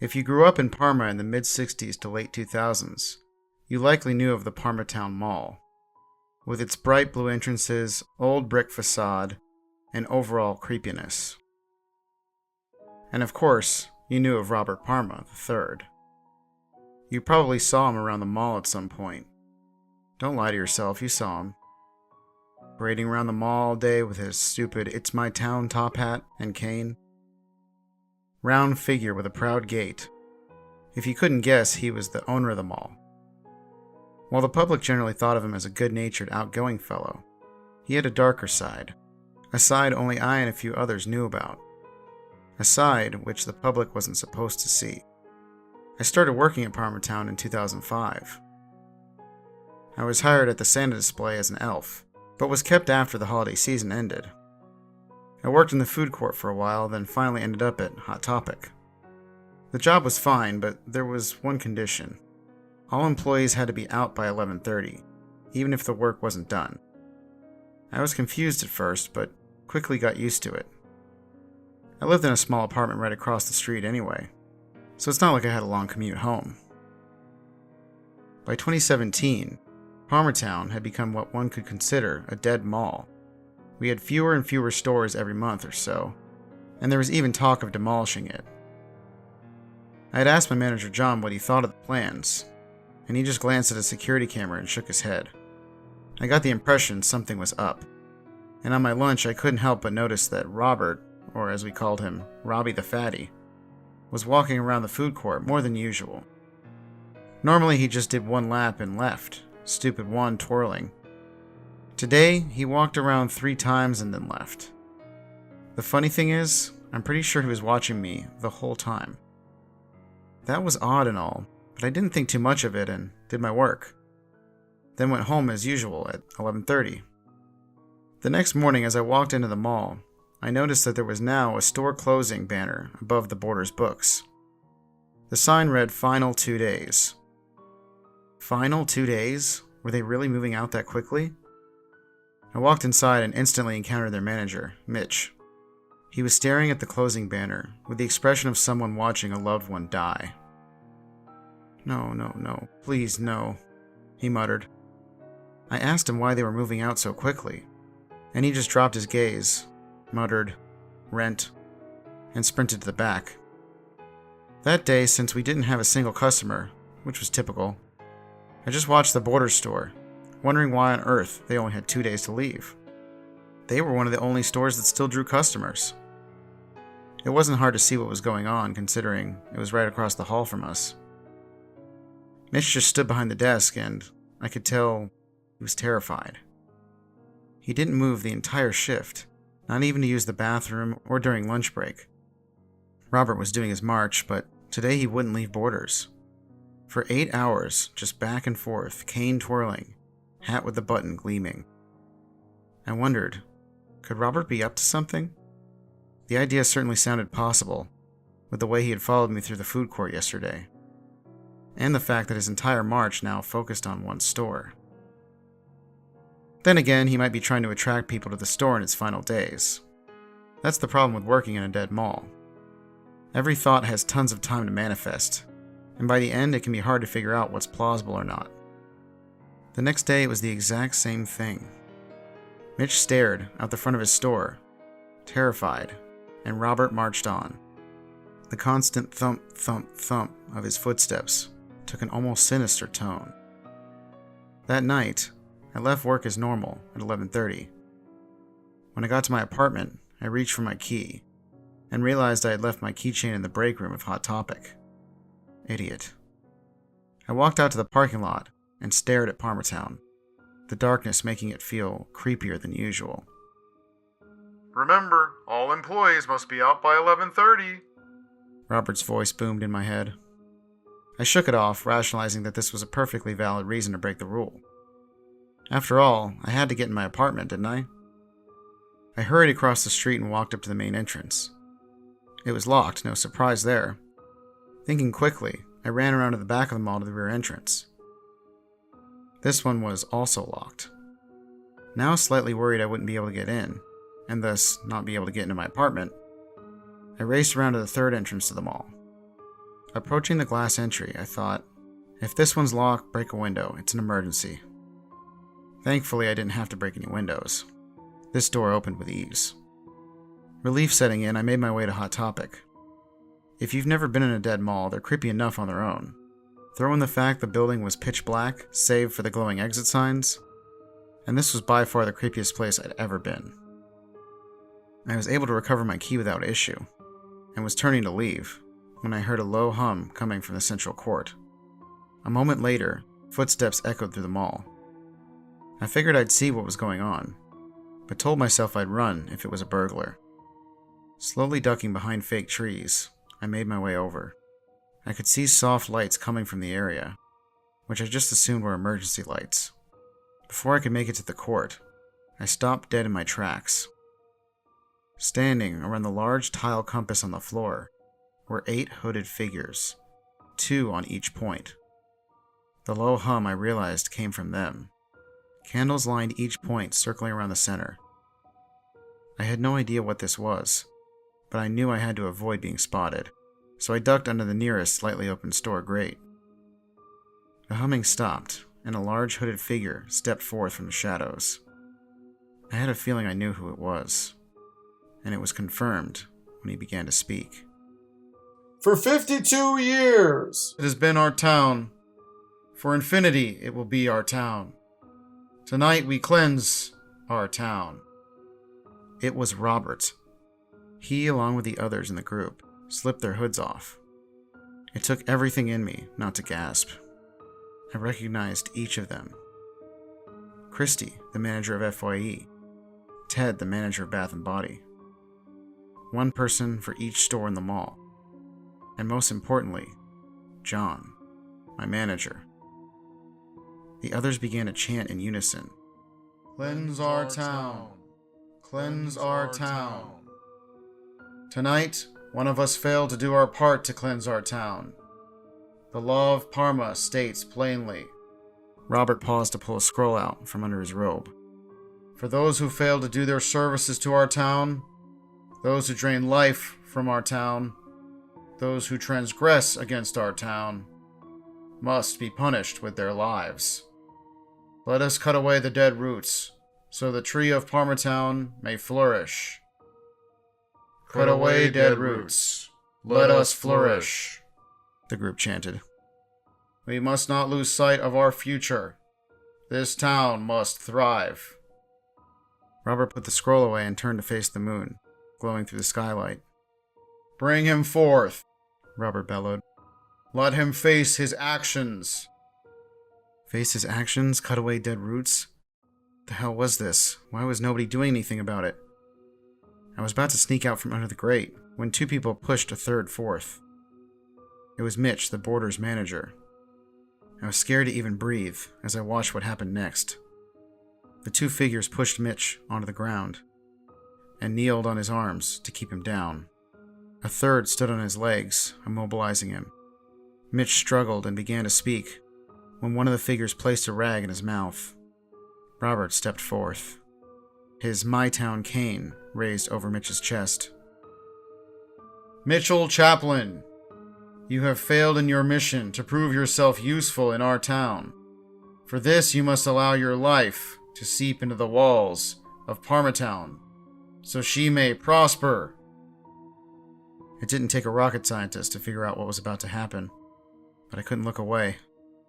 If you grew up in Parma in the mid-60s to late 2000s, you likely knew of the Parmatown Mall, with its bright blue entrances, old brick facade, and overall creepiness. And of course, you knew of Robert Parma III. You probably saw him around the mall at some point. Don't lie to yourself, you saw him. Parading around the mall all day with his stupid "It's My Town" top hat and cane. Round figure with a proud gait. If you couldn't guess, he was the owner of the mall. While the public generally thought of him as a good-natured, outgoing fellow, he had a darker side. A side only I and a few others knew about. A side which the public wasn't supposed to see. I started working at Parmatown in 2005. I was hired at the Santa display as an elf, but was kept after the holiday season ended. I worked in the food court for a while, then finally ended up at Hot Topic. The job was fine, but there was one condition. All employees had to be out by 11:30, even if the work wasn't done. I was confused at first, but quickly got used to it. I lived in a small apartment right across the street anyway, so it's not like I had a long commute home. By 2017, Parmatown had become what one could consider a dead mall. We had fewer and fewer stores every month or so, and there was even talk of demolishing it. I had asked my manager John what he thought of the plans, and he just glanced at a security camera and shook his head. I got the impression something was up, and on my lunch I couldn't help but notice that Robert, or as we called him, Robbie the Fatty, was walking around the food court more than usual. Normally he just did one lap and left, stupid wand twirling. Today, he walked around 3 times and then left. The funny thing is, I'm pretty sure he was watching me the whole time. That was odd and all, but I didn't think too much of it and did my work. Then went home as usual at 11:30. The next morning as I walked into the mall, I noticed that there was now a store closing banner above the Borders books. The sign read "Final 2 days." Final 2 days? Were they really moving out that quickly? I walked inside and instantly encountered their manager, Mitch. He was staring at the closing banner with the expression of someone watching a loved one die. No, please no," he muttered. I asked him why they were moving out so quickly, and he just dropped his gaze, muttered, "Rent," and sprinted to the back. That day, since we didn't have a single customer, which was typical, I just watched the Borders store, wondering why on earth they only had 2 days to leave. They were one of the only stores that still drew customers. It wasn't hard to see what was going on, considering it was right across the hall from us. Mitch just stood behind the desk, and I could tell he was terrified. He didn't move the entire shift, not even to use the bathroom or during lunch break. Robert was doing his march, but today he wouldn't leave Borders. For 8 hours, just back and forth, cane twirling, hat with the button gleaming. I wondered, could Robert be up to something? The idea certainly sounded possible, with the way he had followed me through the food court yesterday, and the fact that his entire march now focused on one store. Then again, he might be trying to attract people to the store in its final days. That's the problem with working in a dead mall. Every thought has tons of time to manifest, and by the end it can be hard to figure out what's plausible or not. The next day it was the exact same thing. Mitch stared out the front of his store, terrified, and Robert marched on. The constant thump, thump, thump of his footsteps took an almost sinister tone. That night, I left work as normal at 11:30. When I got to my apartment, I reached for my key, and realized I had left my keychain in the break room of Hot Topic. Idiot. I walked out to the parking lot and stared at Parmatown, the darkness making it feel creepier than usual. "Remember, all employees must be out by 11:30. Robert's voice boomed in my head. I shook it off, rationalizing that this was a perfectly valid reason to break the rule. After all, I had to get in my apartment, didn't I? I hurried across the street and walked up to the main entrance. It was locked, no surprise there. Thinking quickly, I ran around to the back of the mall to the rear entrance. This one was also locked. Now slightly worried I wouldn't be able to get in, and thus not be able to get into my apartment, I raced around to the third entrance to the mall. Approaching the glass entry, I thought, if this one's locked, break a window. It's an emergency. Thankfully, I didn't have to break any windows. This door opened with ease. Relief setting in, I made my way to Hot Topic. If you've never been in a dead mall, they're creepy enough on their own. Throw in the fact the building was pitch black, save for the glowing exit signs, and this was by far the creepiest place I'd ever been. I was able to recover my key without issue, and was turning to leave, when I heard a low hum coming from the central court. A moment later, footsteps echoed through the mall. I figured I'd see what was going on, but told myself I'd run if it was a burglar. Slowly ducking behind fake trees, I made my way over. I could see soft lights coming from the area, which I just assumed were emergency lights. Before I could make it to the court, I stopped dead in my tracks. Standing around the large tile compass on the floor were 8 hooded figures, 2 on each point. The low hum I realized came from them. Candles lined each point, circling around the center. I had no idea what this was, but I knew I had to avoid being spotted, so I ducked under the nearest slightly open store grate. The humming stopped, and a large hooded figure stepped forth from the shadows. I had a feeling I knew who it was, and it was confirmed when he began to speak. For 52 years, It has been our town. For infinity, it will be our town. Tonight we cleanse our town. It was Robert. He, along with the others in the group, slipped their hoods off. It took everything in me not to gasp. I recognized each of them. Christy, the manager of FYE. Ted, the manager of Bath & Body. One person for each store in the mall. And most importantly, John, my manager. The others began to chant in unison. Cleanse our town. Cleanse our town. Tonight, one of us failed to do our part to cleanse our town. The law of Parma states plainly. Robert paused to pull a scroll out from under his robe. For those who fail to do their services to our town, those who drain life from our town, those who transgress against our town, must be punished with their lives. Let us cut away the dead roots, so the tree of Parmatown may flourish. Cut away dead roots, let us flourish, the group chanted. We must not lose sight of our future. This town must thrive. Robert put the scroll away and turned to face the moon, glowing through the skylight. Bring him forth, Robert bellowed. Let him face his actions. Face his actions? Cut away dead roots? The hell was this? Why was nobody doing anything about it? I was about to sneak out from under the grate when 2 people pushed a third forth. It was Mitch, the Borders manager. I was scared to even breathe as I watched what happened next. The 2 figures pushed Mitch onto the ground and kneeled on his arms to keep him down. A third stood on his legs, immobilizing him. Mitch struggled and began to speak when one of the figures placed a rag in his mouth. Robert stepped forth, his My Town cane raised over Mitch's chest. Mitchell Chaplin, you have failed in your mission to prove yourself useful in our town. For this, you must allow your life to seep into the walls of Parmatown, so she may prosper. It didn't take a rocket scientist to figure out what was about to happen, but I couldn't look away,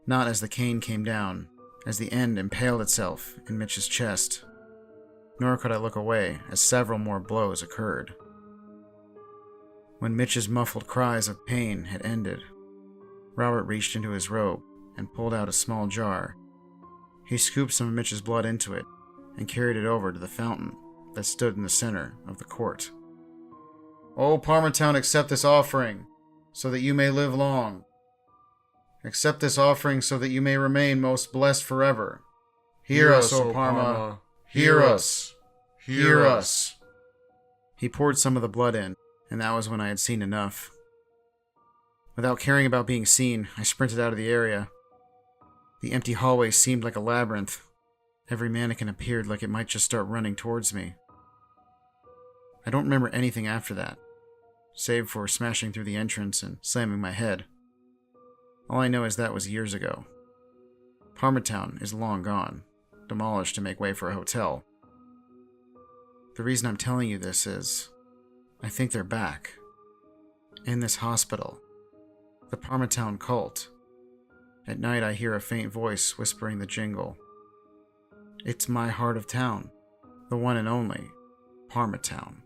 not as the cane came down, as the end impaled itself in Mitch's chest. Nor could I look away as several more blows occurred. When Mitch's muffled cries of pain had ended, Robert reached into his robe and pulled out a small jar. He scooped some of Mitch's blood into it and carried it over to the fountain that stood in the center of the court. O Parmatown, accept this offering, so that you may live long. Accept this offering so that you may remain most blessed forever. Hear us, O Parma. Hear us. Hear us. He poured some of the blood in, and that was when I had seen enough. Without caring about being seen, I sprinted out of the area. The empty hallway seemed like a labyrinth. Every mannequin appeared like it might just start running towards me. I don't remember anything after that, save for smashing through the entrance and slamming my head All I know is that was years ago. Parmatown is long gone, demolished to make way for a hotel. The reason I'm telling you this is, I think they're back. In this hospital. The Parmatown cult. At night I hear a faint voice whispering the jingle. It's my heart of town. The one and only Parmatown.